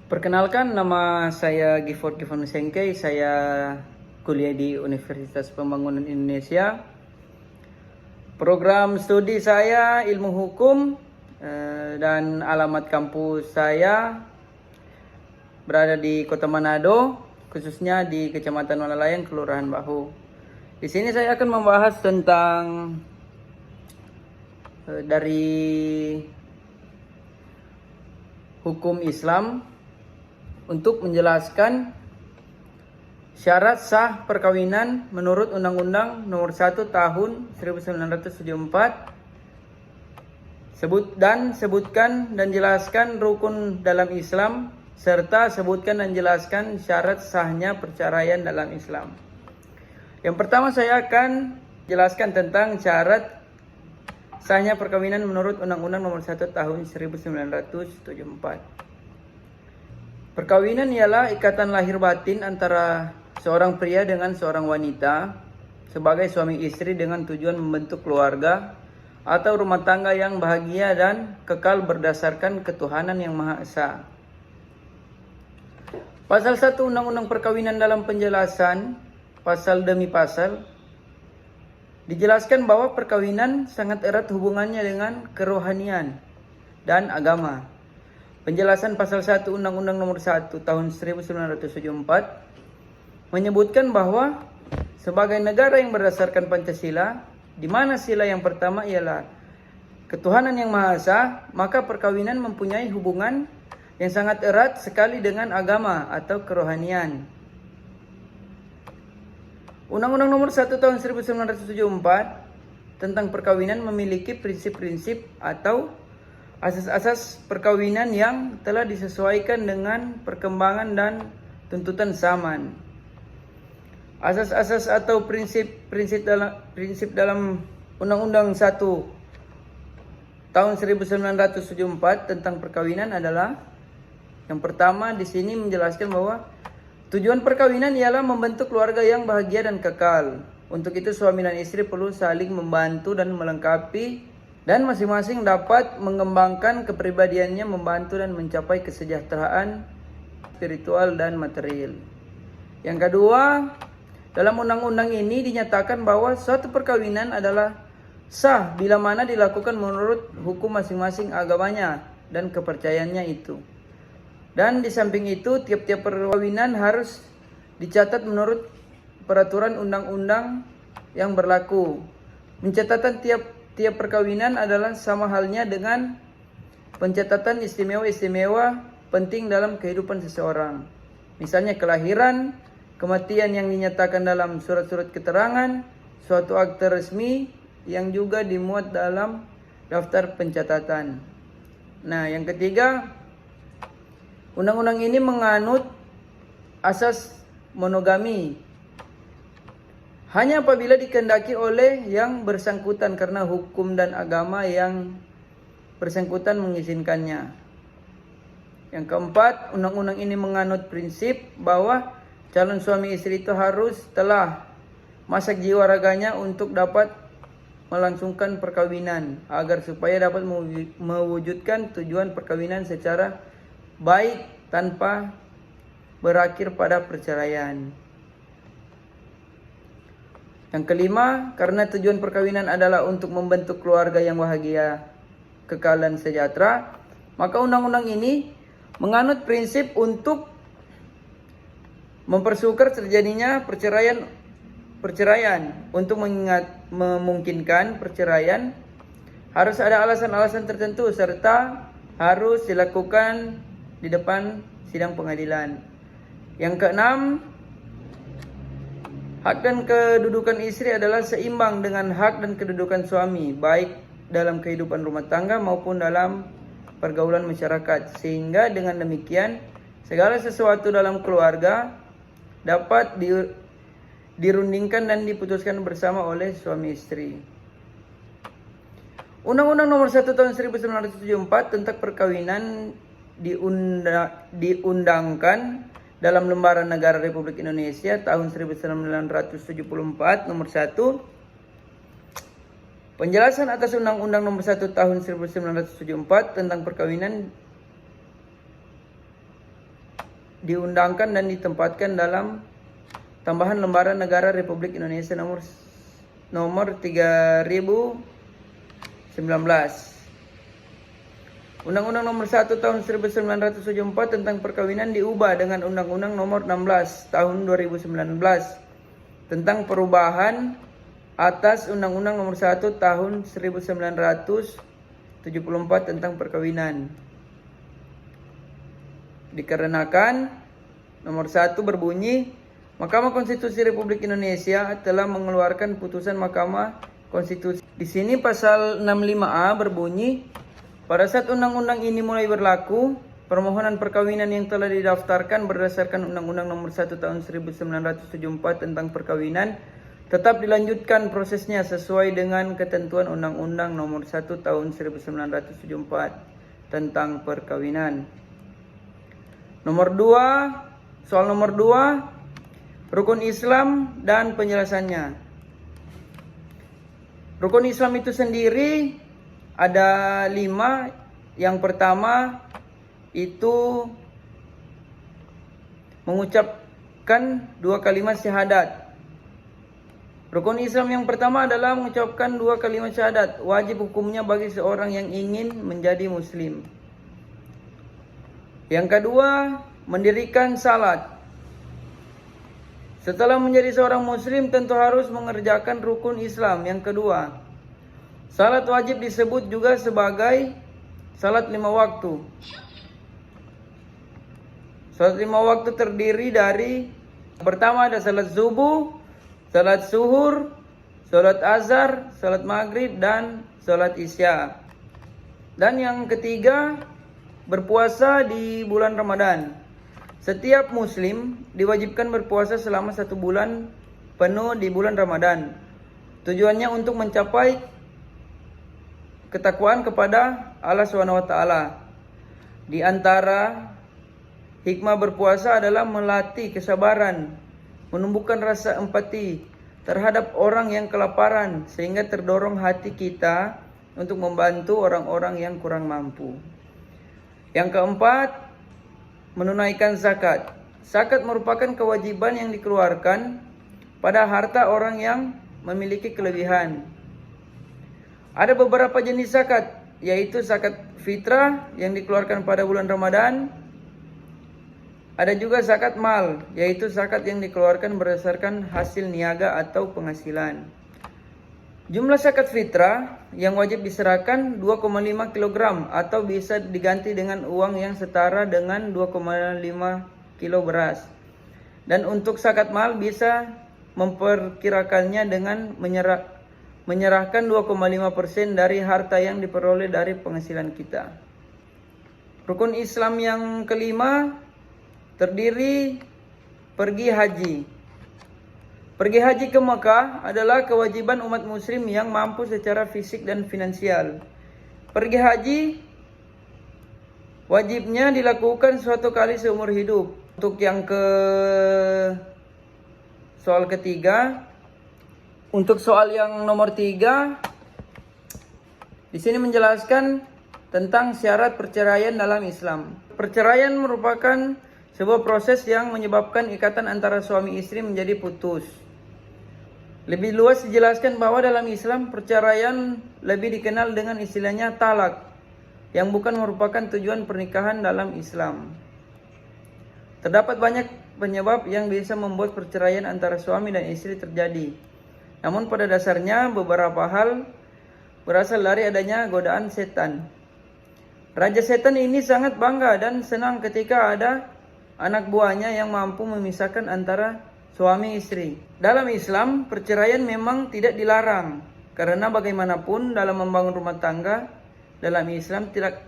Perkenalkan, nama saya Gifford Sengkei. Saya kuliah di Universitas Pembangunan Indonesia. Program studi saya ilmu hukum, dan alamat kampus saya berada di Kota Manado, khususnya di Kecamatan Walalayan, Kelurahan Bahu. Di sini saya akan membahas tentang dari hukum Islam untuk menjelaskan syarat sah perkawinan menurut Undang-Undang Nomor 1 Tahun 1974. Sebutkan dan jelaskan rukun dalam Islam, serta sebutkan dan jelaskan syarat sahnya perceraian dalam Islam. Yang pertama, saya akan jelaskan tentang syarat sahnya perkawinan menurut Undang-Undang Nomor 1 Tahun 1974. Perkawinan ialah ikatan lahir batin antara seorang pria dengan seorang wanita sebagai suami istri dengan tujuan membentuk keluarga atau rumah tangga yang bahagia dan kekal berdasarkan ketuhanan yang Maha Esa. Pasal 1 Undang-Undang Perkawinan dalam penjelasan pasal demi pasal dijelaskan bahwa perkawinan sangat erat hubungannya dengan kerohanian dan agama. Penjelasan pasal 1 Undang-Undang Nomor 1 Tahun 1974 menyebutkan bahwa sebagai negara yang berdasarkan Pancasila, di mana sila yang pertama ialah ketuhanan yang Maha Esa, maka perkawinan mempunyai hubungan yang sangat erat sekali dengan agama atau kerohanian. Undang-Undang Nomor 1 Tahun 1974 tentang perkawinan memiliki prinsip-prinsip atau asas-asas perkawinan yang telah disesuaikan dengan perkembangan dan tuntutan zaman. Asas-asas atau prinsip dalam Undang-Undang 1 Tahun 1974 tentang perkawinan adalah, yang pertama di sini menjelaskan bahwa tujuan perkawinan ialah membentuk keluarga yang bahagia dan kekal. Untuk itu suami dan istri perlu saling membantu dan melengkapi, dan masing-masing dapat mengembangkan kepribadiannya, membantu dan mencapai kesejahteraan spiritual dan material. Yang kedua, dalam undang-undang ini dinyatakan bahwa suatu perkawinan adalah sah bila mana dilakukan menurut hukum masing-masing agamanya dan kepercayaannya itu. Dan di samping itu, tiap-tiap perkawinan harus dicatat menurut peraturan undang-undang yang berlaku. Pencatatan tiap perkawinan adalah sama halnya dengan pencatatan istimewa-istimewa penting dalam kehidupan seseorang. Misalnya kelahiran, kematian yang dinyatakan dalam surat-surat keterangan, suatu akte resmi yang juga dimuat dalam daftar pencatatan. Nah, yang ketiga, undang-undang ini menganut asas monogami hanya apabila dikehendaki oleh yang bersangkutan karena hukum dan agama yang bersangkutan mengizinkannya. Yang keempat, undang-undang ini menganut prinsip bahwa calon suami istri itu harus telah masak jiwa raganya untuk dapat melangsungkan perkawinan, agar supaya dapat mewujudkan tujuan perkawinan secara baik tanpa berakhir pada perceraian. Yang kelima, karena tujuan perkawinan adalah untuk membentuk keluarga yang bahagia, kekal dan sejahtera, maka undang-undang ini menganut prinsip untuk mempersukar terjadinya perceraian. Untuk memungkinkan perceraian harus ada alasan-alasan tertentu serta harus dilakukan di depan sidang pengadilan. Yang keenam, hak dan kedudukan istri adalah seimbang dengan hak dan kedudukan suami, baik dalam kehidupan rumah tangga maupun dalam pergaulan masyarakat. Sehingga dengan demikian, segala sesuatu dalam keluarga dapat dirundingkan dan diputuskan bersama oleh suami istri. Undang-Undang Nomor 1 Tahun 1974 tentang perkawinan diundangkan dalam Lembaran Negara Republik Indonesia tahun 1974 nomor 1. Penjelasan atas Undang-Undang Nomor 1 Tahun 1974 tentang perkawinan diundangkan dan ditempatkan dalam tambahan lembaran negara Republik Indonesia nomor 3019. Undang-Undang nomor 1 tahun 1974 tentang perkawinan diubah dengan Undang-Undang nomor 16 tahun 2019 tentang perubahan atas Undang-Undang nomor 1 tahun 1974 tentang perkawinan. Dikarenakan nomor 1 berbunyi, Mahkamah Konstitusi Republik Indonesia telah mengeluarkan putusan Mahkamah Konstitusi. Di sini pasal 65A berbunyi, pada saat undang-undang ini mulai berlaku, permohonan perkawinan yang telah didaftarkan berdasarkan Undang-Undang nomor 1 tahun 1974 tentang perkawinan tetap dilanjutkan prosesnya sesuai dengan ketentuan Undang-Undang nomor 1 tahun 1974 tentang perkawinan. Soal nomor 2, rukun Islam dan penjelasannya. Rukun Islam itu sendiri ada 5. Yang pertama itu mengucapkan 2 kalimat syahadat. Rukun Islam yang pertama adalah mengucapkan 2 kalimat syahadat. Wajib hukumnya bagi seorang yang ingin menjadi muslim. Yang kedua, mendirikan salat. Setelah menjadi seorang muslim tentu harus mengerjakan rukun Islam yang kedua. Salat wajib disebut juga sebagai salat 5 waktu. Salat 5 waktu terdiri dari, pertama ada salat subuh, salat zuhur, salat azhar, salat maghrib, dan salat isya. Dan yang ketiga, berpuasa di bulan Ramadan. Setiap muslim diwajibkan berpuasa selama 1 bulan penuh di bulan Ramadan. Tujuannya untuk mencapai ketakwaan kepada Allah SWT. Di antara hikmah berpuasa adalah melatih kesabaran, menumbuhkan rasa empati terhadap orang yang kelaparan, sehingga terdorong hati kita untuk membantu orang-orang yang kurang mampu. Yang keempat, menunaikan zakat. Zakat merupakan kewajiban yang dikeluarkan pada harta orang yang memiliki kelebihan. Ada beberapa jenis zakat, yaitu zakat fitrah yang dikeluarkan pada bulan Ramadan. Ada juga zakat mal, yaitu zakat yang dikeluarkan berdasarkan hasil niaga atau penghasilan. Jumlah zakat fitrah yang wajib diserahkan 2,5 kg atau bisa diganti dengan uang yang setara dengan 2,5 kilo beras. Dan untuk zakat mal bisa memperkirakannya dengan menyerahkan 2,5% dari harta yang diperoleh dari penghasilan kita. Rukun Islam yang kelima terdiri pergi haji. Pergi haji ke Mekah adalah kewajiban umat muslim yang mampu secara fisik dan finansial. Pergi haji wajibnya dilakukan suatu kali seumur hidup. Untuk yang soal ketiga, untuk soal yang nomor 3, di sini menjelaskan tentang syarat perceraian dalam Islam. Perceraian merupakan sebuah proses yang menyebabkan ikatan antara suami istri menjadi putus. Lebih luas dijelaskan bahwa dalam Islam perceraian lebih dikenal dengan istilahnya talak, yang bukan merupakan tujuan pernikahan dalam Islam. Terdapat banyak penyebab yang bisa membuat perceraian antara suami dan istri terjadi. Namun pada dasarnya beberapa hal berasal dari adanya godaan setan. Raja setan ini sangat bangga dan senang ketika ada anak buahnya yang mampu memisahkan antara suami istri. Dalam Islam, perceraian memang tidak dilarang, karena bagaimanapun dalam membangun rumah tangga dalam Islam tidak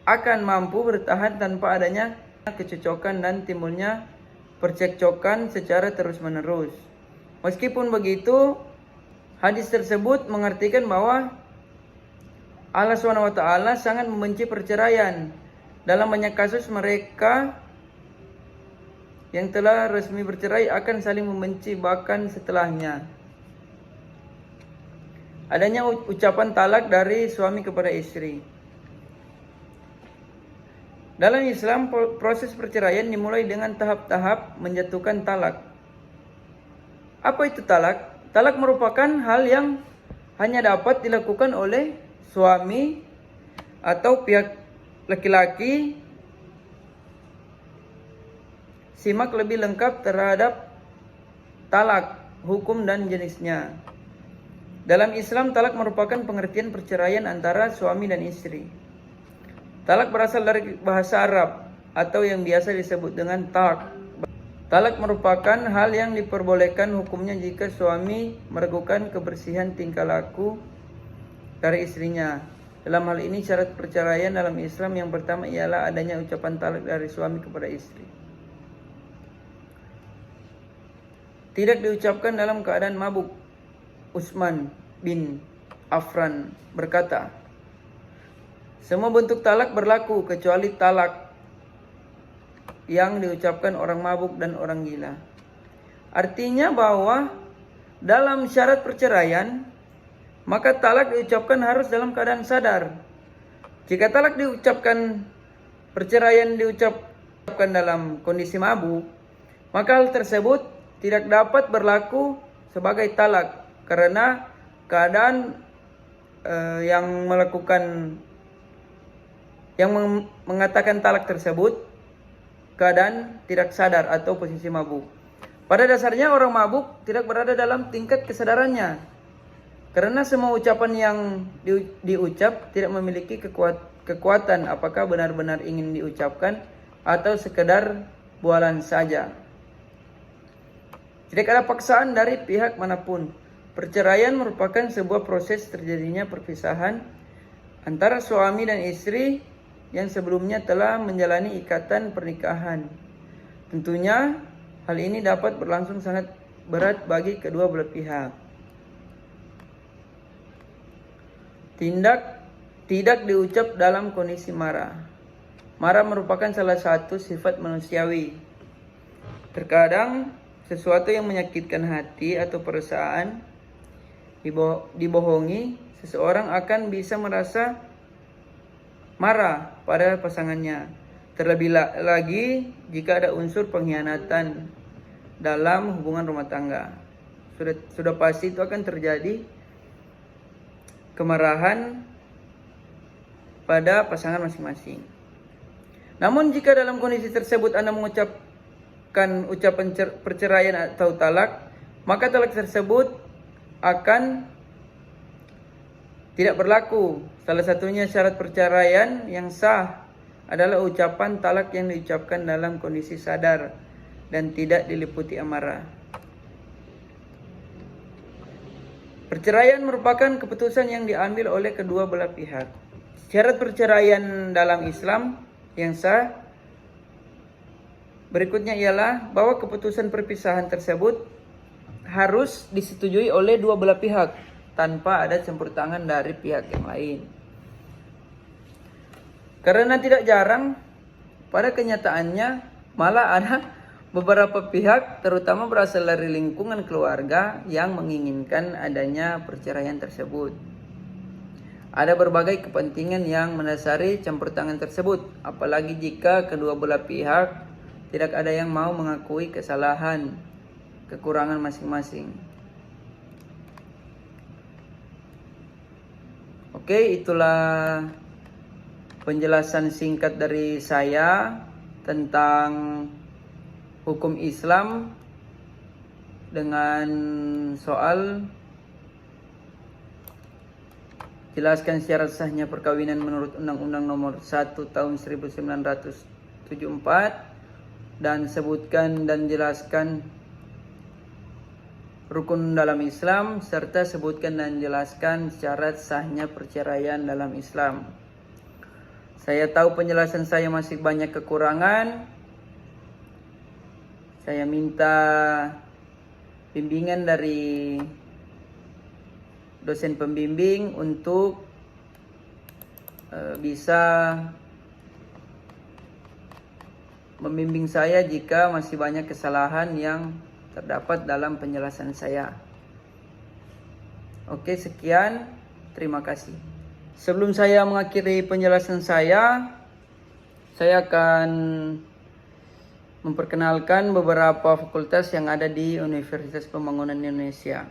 akan mampu bertahan tanpa adanya kecocokan dan timbulnya percekcokan secara terus-menerus. Meskipun begitu, hadis tersebut mengartikan bahwa Allah SWT sangat membenci perceraian. Dalam banyak kasus mereka yang telah resmi bercerai akan saling membenci bahkan setelahnya. Adanya ucapan talak dari suami kepada istri. Dalam Islam, proses perceraian dimulai dengan tahap-tahap menjatuhkan talak. Apa itu talak? Talak merupakan hal yang hanya dapat dilakukan oleh suami atau pihak laki-laki. Simak lebih lengkap terhadap talak, hukum dan jenisnya. Dalam Islam, talak merupakan pengertian perceraian antara suami dan istri. Talak berasal dari bahasa Arab atau yang biasa disebut dengan talak. Talak merupakan hal yang diperbolehkan hukumnya jika suami meragukan kebersihan tingkah laku dari istrinya. Dalam hal ini syarat perceraian dalam Islam yang pertama ialah adanya ucapan talak dari suami kepada istri. Tidak diucapkan dalam keadaan mabuk. Utsman bin Affan berkata, semua bentuk talak berlaku kecuali talak yang diucapkan orang mabuk dan orang gila. Artinya bahwa dalam syarat perceraian, maka talak diucapkan harus dalam keadaan sadar. Jika talak diucapkan, perceraian diucapkan dalam kondisi mabuk, maka hal tersebut tidak dapat berlaku sebagai talak karena keadaan yang mengatakan talak tersebut keadaan tidak sadar atau posisi mabuk. Pada dasarnya orang mabuk tidak berada dalam tingkat kesadarannya. Karena semua ucapan yang diucap tidak memiliki kekuatan apakah benar-benar ingin diucapkan atau sekedar bualan saja. Tidak ada paksaan dari pihak manapun. Perceraian merupakan sebuah proses terjadinya perpisahan antara suami dan istri yang sebelumnya telah menjalani ikatan pernikahan. Tentunya hal ini dapat berlangsung sangat berat bagi kedua belah pihak. Tidak diucap dalam kondisi marah. Marah merupakan salah satu sifat manusiawi. Terkadang sesuatu yang menyakitkan hati atau perasaan dibohongi, seseorang akan bisa merasa marah pada pasangannya. Terlebih lagi jika ada unsur pengkhianatan dalam hubungan rumah tangga. Sudah pasti itu akan terjadi kemarahan pada pasangan masing-masing. Namun jika dalam kondisi tersebut Anda mengucapkan ucapan perceraian atau talak, maka talak tersebut akan tidak berlaku. Salah satunya syarat perceraian yang sah adalah ucapan talak yang diucapkan dalam kondisi sadar dan tidak diliputi amarah. Perceraian merupakan keputusan yang diambil oleh kedua belah pihak. Syarat perceraian dalam Islam yang sah berikutnya ialah bahwa keputusan perpisahan tersebut harus disetujui oleh dua belah pihak tanpa ada campur tangan dari pihak yang lain. Karena tidak jarang pada kenyataannya malah ada beberapa pihak terutama berasal dari lingkungan keluarga yang menginginkan adanya perceraian tersebut. Ada berbagai kepentingan yang mendasari campur tangan tersebut, apalagi jika kedua belah pihak tidak ada yang mau mengakui kesalahan, kekurangan masing-masing. Oke, itulah penjelasan singkat dari saya tentang hukum Islam dengan soal jelaskan syarat sahnya perkawinan menurut Undang-Undang Nomor 1 Tahun 1974 dan sebutkan dan jelaskan rukun dalam Islam serta sebutkan dan jelaskan syarat sahnya perceraian dalam Islam. Saya tahu penjelasan saya masih banyak kekurangan. Saya minta bimbingan dari dosen pembimbing untuk bisa membimbing saya jika masih banyak kesalahan yang terdapat dalam penjelasan saya. Oke, sekian. Terima kasih. Sebelum saya mengakhiri penjelasan saya saya akan memperkenalkan beberapa fakultas yang ada di Universitas Pembangunan Indonesia.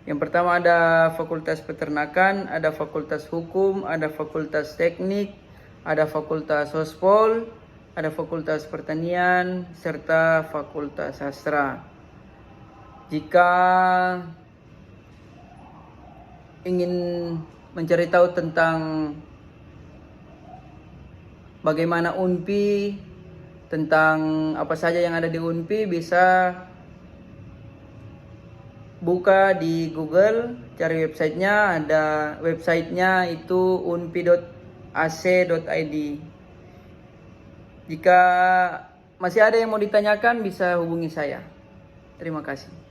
Yang pertama ada Fakultas Peternakan, ada Fakultas Hukum, ada Fakultas Teknik, ada Fakultas Sospol, ada Fakultas Pertanian, serta Fakultas Sastra. Jika ingin mencari tahu tentang bagaimana UNPI, tentang apa saja yang ada di UNPI, bisa buka di Google, cari websitenya. Ada websitenya itu unpi.ac.id. Jika masih ada yang mau ditanyakan, bisa hubungi saya. Terima kasih.